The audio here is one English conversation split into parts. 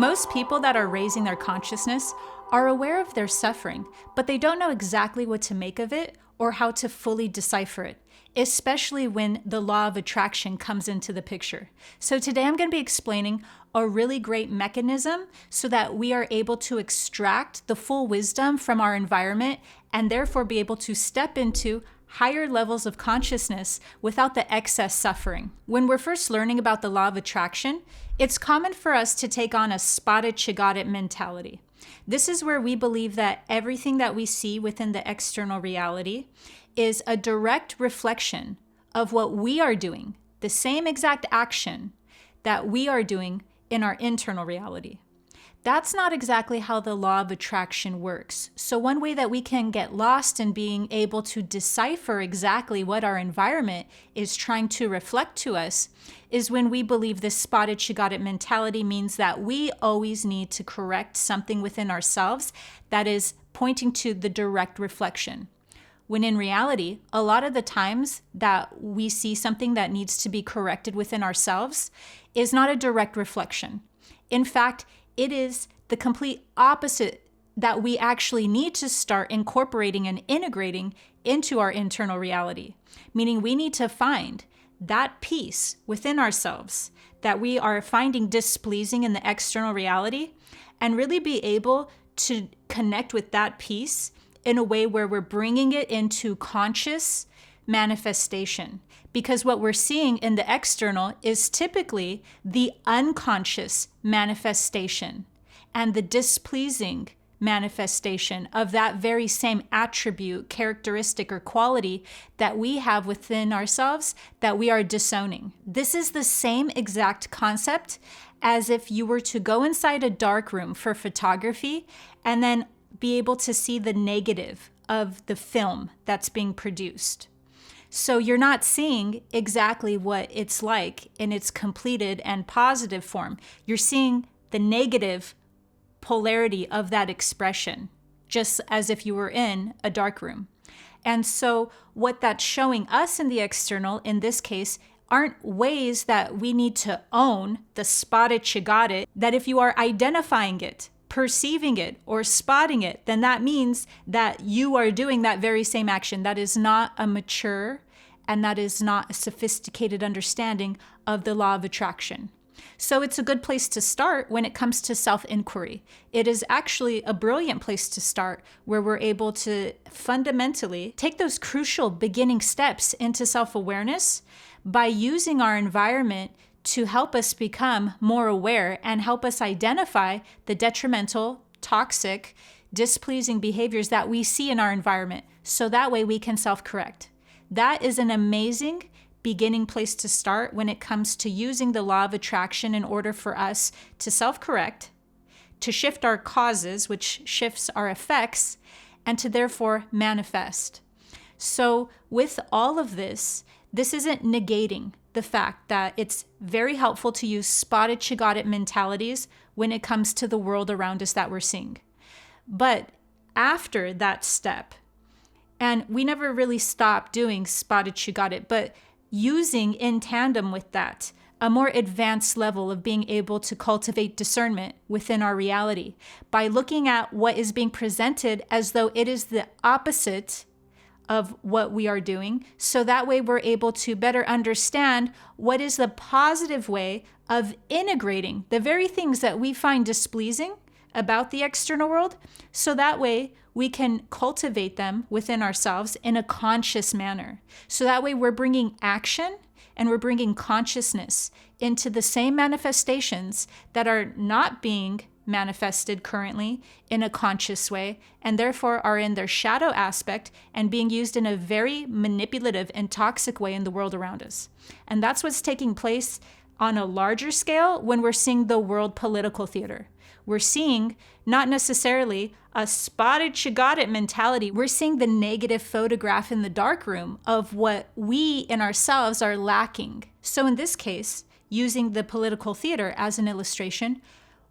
Most people that are raising their consciousness are aware of their suffering, but they don't know exactly what to make of it or how to fully decipher it, especially when the law of attraction comes into the picture. So today I'm going to be explaining a really great mechanism so that we are able to extract the full wisdom from our environment and therefore be able to step into higher levels of consciousness without the excess suffering. When we're first learning about the law of attraction, it's common for us to take on a spotted you got it mentality. This is where we believe that everything that we see within the external reality is a direct reflection of what we are doing, the same exact action that we are doing in our internal reality. That's not exactly how the law of attraction works. So one way that we can get lost in being able to decipher exactly what our environment is trying to reflect to us is when we believe this spotted you got it mentality means that we always need to correct something within ourselves that is pointing to the direct reflection. When in reality, a lot of the times that we see something that needs to be corrected within ourselves is not a direct reflection. In fact, it is the complete opposite that we actually need to start incorporating and integrating into our internal reality. Meaning we need to find that peace within ourselves that we are finding displeasing in the external reality and really be able to connect with that peace in a way where we're bringing it into conscious manifestation. Because what we're seeing in the external is typically the unconscious manifestation and the displeasing manifestation of that very same attribute, characteristic, or quality that we have within ourselves that we are disowning. This is the same exact concept as if you were to go inside a dark room for photography and then be able to see the negative of the film that's being produced. So you're not seeing exactly what it's like in its completed and positive form. You're seeing the negative polarity of that expression, just as if you were in a dark room. And so what that's showing us in the external, in this case, aren't ways that we need to own the spotted you got it, that if you are identifying it, perceiving it, or spotting it, then that means that you are doing that very same action. That is not a mature and that is not a sophisticated understanding of the law of attraction. So it's a good place to start when it comes to self-inquiry. It is actually a brilliant place to start where we're able to fundamentally take those crucial beginning steps into self-awareness by using our environment to help us become more aware and help us identify the detrimental, toxic, displeasing behaviors that we see in our environment. So that way we can self-correct. That is an amazing beginning place to start when it comes to using the law of attraction in order for us to self-correct, to shift our causes, which shifts our effects, and to therefore manifest. So with all of this isn't negating the fact that it's very helpful to use spotted you got it mentalities when it comes to the world around us that we're seeing. But after that step, and we never really stop doing spotted you got it, but using in tandem with that a more advanced level of being able to cultivate discernment within our reality by looking at what is being presented as though it is the opposite of what we are doing. So that way we're able to better understand what is the positive way of integrating the very things that we find displeasing about the external world. So that way we can cultivate them within ourselves in a conscious manner. So that way we're bringing action and we're bringing consciousness into the same manifestations that are not being manifested currently in a conscious way and therefore are in their shadow aspect and being used in a very manipulative and toxic way in the world around us. And that's what's taking place on a larger scale when we're seeing the world political theater. We're seeing not necessarily a spotted you got it mentality. We're seeing the negative photograph in the darkroom of what we in ourselves are lacking. So in this case, using the political theater as an illustration,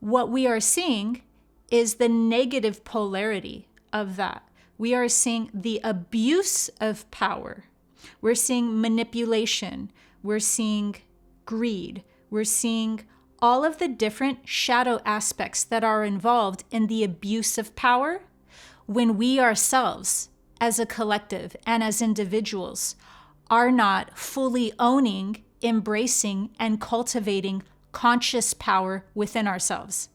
what we are seeing is the negative polarity of that. We are seeing the abuse of power. We're seeing manipulation. We're seeing greed. We're seeing all of the different shadow aspects that are involved in the abuse of power when we ourselves, as a collective and as individuals, are not fully owning, embracing, and cultivating conscious power within ourselves.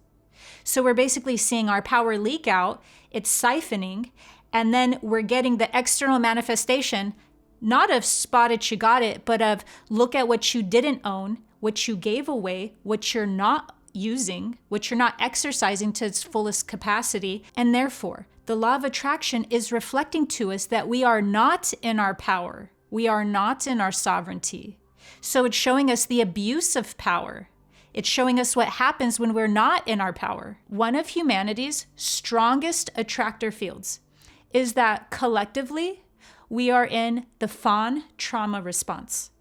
So we're basically seeing our power leak out, it's siphoning, and then we're getting the external manifestation, not of spot it, you got it, but of look at what you didn't own, what you gave away, what you're not using, what you're not exercising to its fullest capacity. And therefore, the law of attraction is reflecting to us that we are not in our power. We are not in our sovereignty. So it's showing us the abuse of power. It's showing us what happens when we're not in our power. One of humanity's strongest attractor fields is that collectively, we are in the fawn trauma response.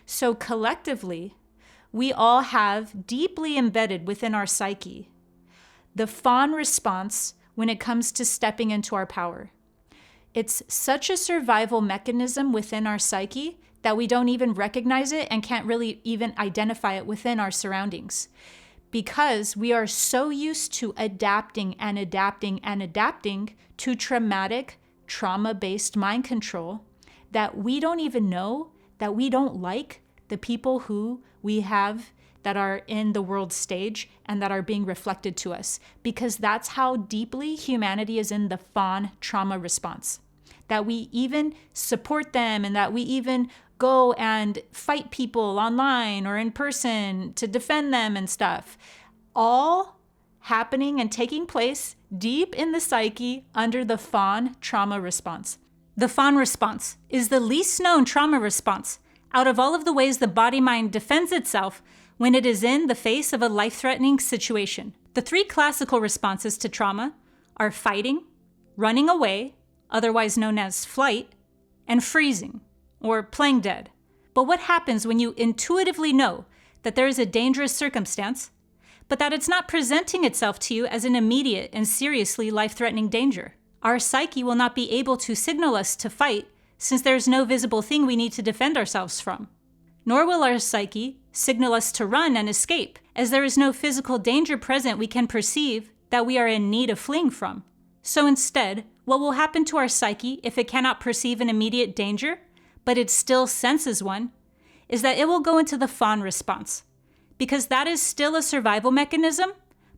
So collectively, we all have deeply embedded within our psyche the fawn response when it comes to stepping into our power. It's such a survival mechanism within our psyche that we don't even recognize it and can't really even identify it within our surroundings, because we are so used to adapting and adapting and adapting to traumatic, trauma-based mind control that we don't even know that we don't like the people who we have that are in the world stage and that are being reflected to us, because that's how deeply humanity is in the fawn trauma response. That we even support them and that we even go and fight people online or in person to defend them and stuff. All happening and taking place deep in the psyche under the fawn trauma response. The fawn response is the least known trauma response out of all of the ways the body-mind defends itself when it is in the face of a life-threatening situation. The three classical responses to trauma are fighting, running away, otherwise known as flight, and freezing, or playing dead. But what happens when you intuitively know that there is a dangerous circumstance, but that it's not presenting itself to you as an immediate and seriously life-threatening danger? Our psyche will not be able to signal us to fight since there is no visible thing we need to defend ourselves from. Nor will our psyche signal us to run and escape, as there is no physical danger present we can perceive that we are in need of fleeing from. So instead, what will happen to our psyche if it cannot perceive an immediate danger, but it still senses one, is that it will go into the fawn response, because that is still a survival mechanism,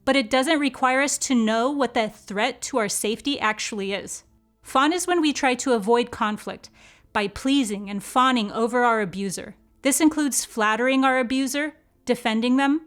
but it doesn't require us to know what the threat to our safety actually is. Fawn is when we try to avoid conflict by pleasing and fawning over our abuser. This includes flattering our abuser, defending them,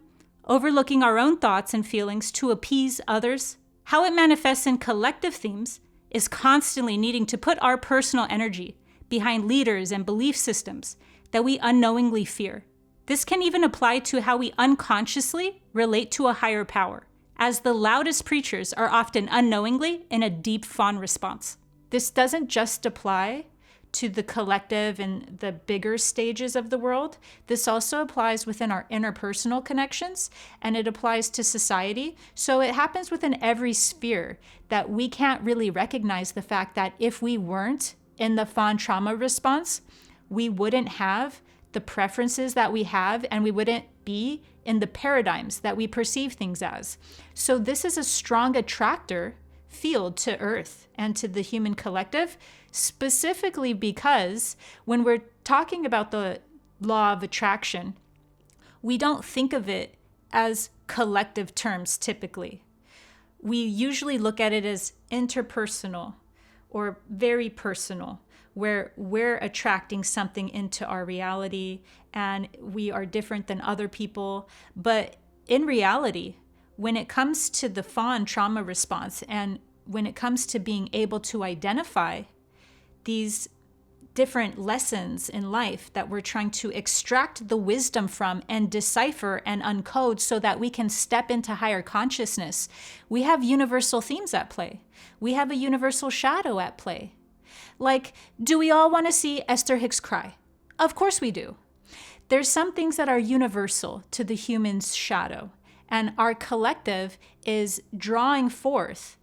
overlooking our own thoughts and feelings to appease others. How it manifests in collective themes is constantly needing to put our personal energy behind leaders and belief systems that we unknowingly fear. This can even apply to how we unconsciously relate to a higher power, as the loudest preachers are often unknowingly in a deep fawn response. This doesn't just apply to the collective and the bigger stages of the world. This also applies within our interpersonal connections, and it applies to society. So it happens within every sphere that we can't really recognize the fact that if we weren't in the fawn trauma response, we wouldn't have the preferences that we have, and we wouldn't be in the paradigms that we perceive things as. So this is a strong attractor field to Earth and to the human collective, specifically because when we're talking about the law of attraction, we don't think of it as collective terms typically. We usually look at it as interpersonal or very personal, where we're attracting something into our reality and we are different than other people. But in reality, when it comes to the fawn trauma response and when it comes to being able to identify these different lessons in life that we're trying to extract the wisdom from and decipher and uncode so that we can step into higher consciousness, we have universal themes at play. We have a universal shadow at play. Like, do we all want to see Esther Hicks cry? Of course we do. There's some things that are universal to the human's shadow, and our collective is drawing forth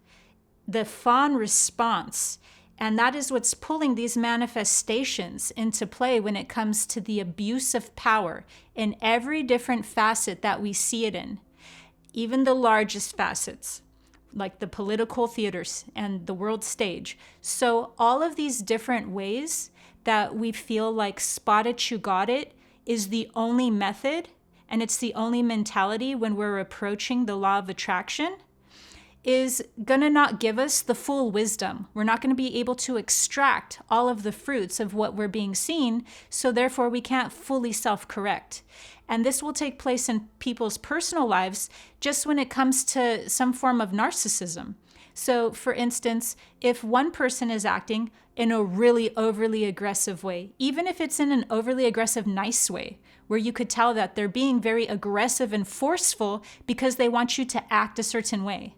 the fawn response And that is what's pulling these manifestations into play when it comes to the abuse of power in every different facet that we see it in, even the largest facets, like the political theaters and the world stage. So all of these different ways that we feel like spot it, you got it, is the only method, and it's the only mentality when we're approaching the law of attraction, is going to not give us the full wisdom. We're not going to be able to extract all of the fruits of what we're being seen, so therefore we can't fully self-correct. And this will take place in people's personal lives just when it comes to some form of narcissism. So, for instance, if one person is acting in a really overly aggressive way, even if it's in an overly aggressive, nice way, where you could tell that they're being very aggressive and forceful because they want you to act a certain way,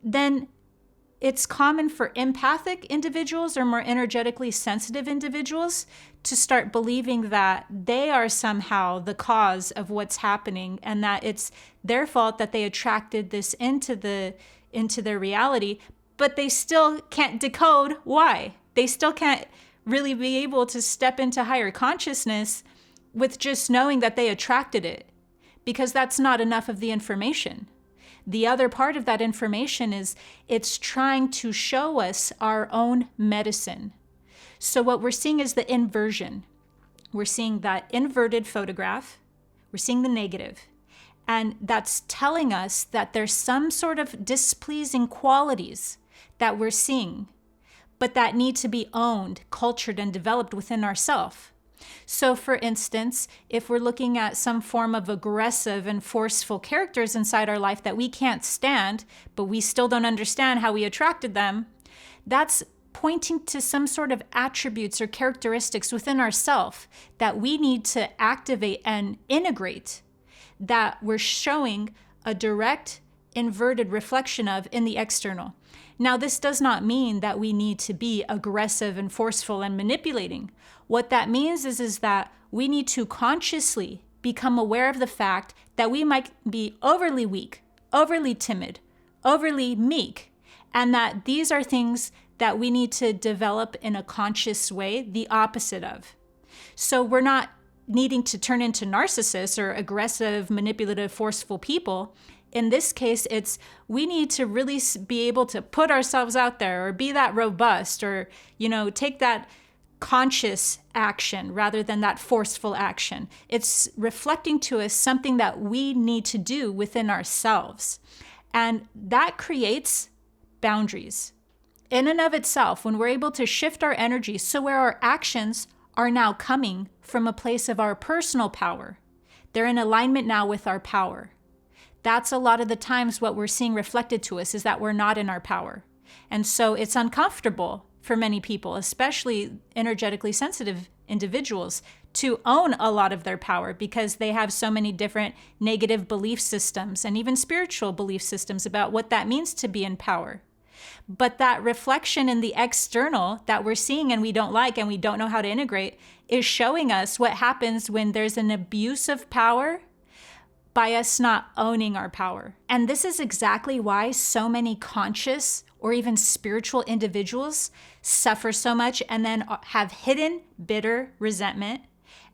then it's common for empathic individuals or more energetically sensitive individuals to start believing that they are somehow the cause of what's happening and that it's their fault that they attracted this into their reality, but they still can't decode why. They still can't really be able to step into higher consciousness with just knowing that they attracted it, because that's not enough of the information. The other part of that information is it's trying to show us our own medicine. So what we're seeing is the inversion. We're seeing that inverted photograph. We're seeing the negative. And that's telling us that there's some sort of displeasing qualities that we're seeing, but that need to be owned, cultured, and developed within ourselves. So for instance, if we're looking at some form of aggressive and forceful characters inside our life that we can't stand, but we still don't understand how we attracted them, that's pointing to some sort of attributes or characteristics within ourselves that we need to activate and integrate, that we're showing a direct inverted reflection of in the external. Now, this does not mean that we need to be aggressive and forceful and manipulating. What that means is that we need to consciously become aware of the fact that we might be overly weak, overly timid, overly meek, and that these are things that we need to develop in a conscious way, the opposite of. So we're not needing to turn into narcissists or aggressive, manipulative, forceful people. In this case, it's we need to really be able to put ourselves out there or be that robust or, take that conscious action rather than that forceful action. It's reflecting to us something that we need to do within ourselves. And that creates boundaries. In and of itself, when we're able to shift our energy so where our actions are now coming from a place of our personal power, they're in alignment now with our power. That's a lot of the times what we're seeing reflected to us is that we're not in our power. And so it's uncomfortable for many people, especially energetically sensitive individuals, to own a lot of their power because they have so many different negative belief systems and even spiritual belief systems about what that means to be in power. But that reflection in the external that we're seeing and we don't like and we don't know how to integrate is showing us what happens when there's an abuse of power by us not owning our power. And this is exactly why so many conscious or even spiritual individuals suffer so much and then have hidden bitter resentment.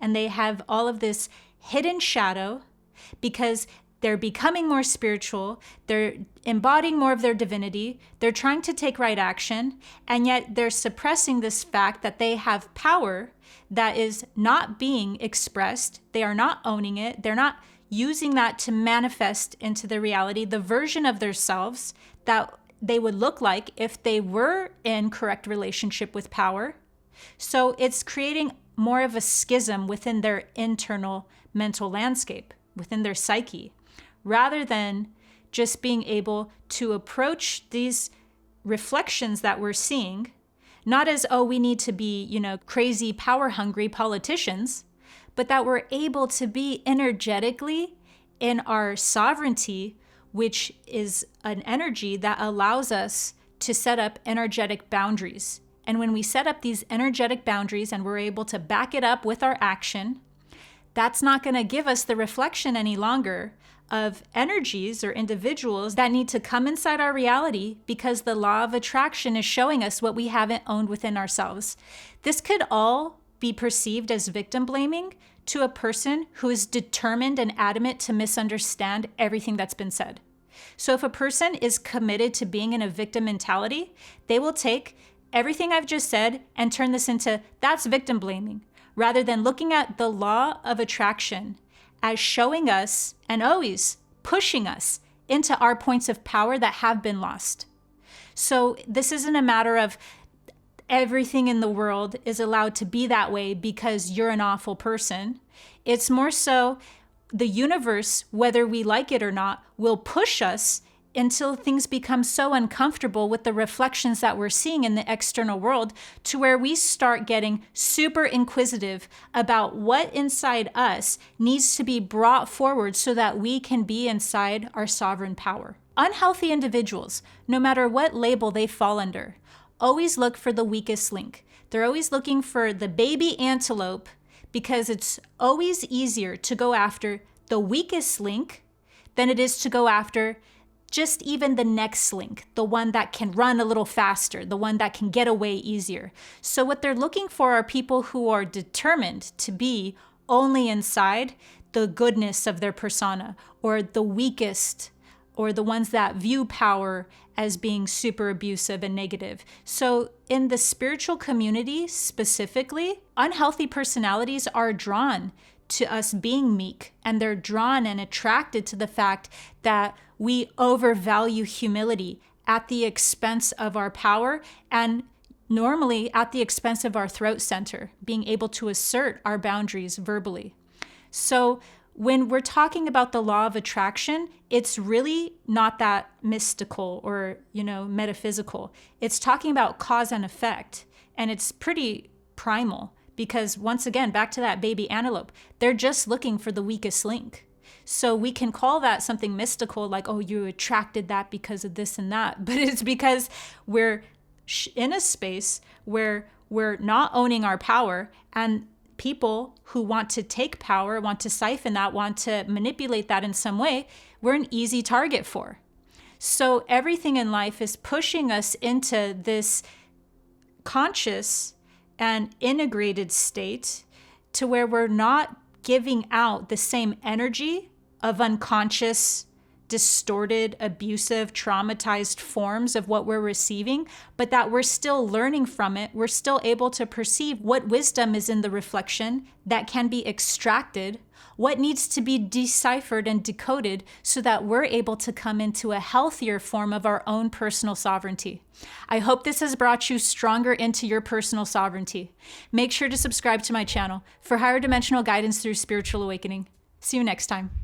And they have all of this hidden shadow because they're becoming more spiritual, they're embodying more of their divinity, they're trying to take right action, and yet they're suppressing this fact that they have power that is not being expressed. They are not owning it. They're not using that to manifest into the reality, the version of themselves that they would look like if they were in correct relationship with power. So it's creating more of a schism within their internal mental landscape, within their psyche, rather than just being able to approach these reflections that we're seeing, not as, oh, we need to be, crazy, power-hungry politicians, but that we're able to be energetically in our sovereignty, which is an energy that allows us to set up energetic boundaries. And when we set up these energetic boundaries and we're able to back it up with our action, that's not going to give us the reflection any longer of energies or individuals that need to come inside our reality because the law of attraction is showing us what we haven't owned within ourselves. This could all be perceived as victim blaming to a person who is determined and adamant to misunderstand everything that's been said. So if a person is committed to being in a victim mentality, they will take everything I've just said and turn this into, that's victim blaming, rather than looking at the law of attraction as showing us and always pushing us into our points of power that have been lost. So this isn't a matter of everything in the world is allowed to be that way because you're an awful person. It's more so the universe, whether we like it or not, will push us until things become so uncomfortable with the reflections that we're seeing in the external world to where we start getting super inquisitive about what inside us needs to be brought forward so that we can be inside our sovereign power. Unhealthy individuals, no matter what label they fall under, always look for the weakest link. They're always looking for the baby antelope because it's always easier to go after the weakest link than it is to go after just even the next link, the one that can run a little faster, the one that can get away easier. So what they're looking for are people who are determined to be only inside the goodness of their persona, or the weakest, or the ones that view power as being super abusive and negative. So in the spiritual community specifically, unhealthy personalities are drawn to us being meek, and they're drawn and attracted to the fact that we overvalue humility at the expense of our power, and normally at the expense of our throat center, being able to assert our boundaries verbally. So when we're talking about the law of attraction, it's really not that mystical or, metaphysical. It's talking about cause and effect, and it's pretty primal. Because once again, back to that baby antelope, they're just looking for the weakest link. So we can call that something mystical, like, oh, you attracted that because of this and that. But it's because we're in a space where we're not owning our power, and people who want to take power, want to siphon that, want to manipulate that in some way, we're an easy target for. So everything in life is pushing us into this conscious and integrated state to where we're not giving out the same energy of unconscious, distorted, abusive, traumatized forms of what we're receiving, but that we're still learning from it. We're still able to perceive what wisdom is in the reflection that can be extracted, what needs to be deciphered and decoded so that we're able to come into a healthier form of our own personal sovereignty. I hope this has brought you stronger into your personal sovereignty. Make sure to subscribe to my channel for higher dimensional guidance through spiritual awakening. See you next time.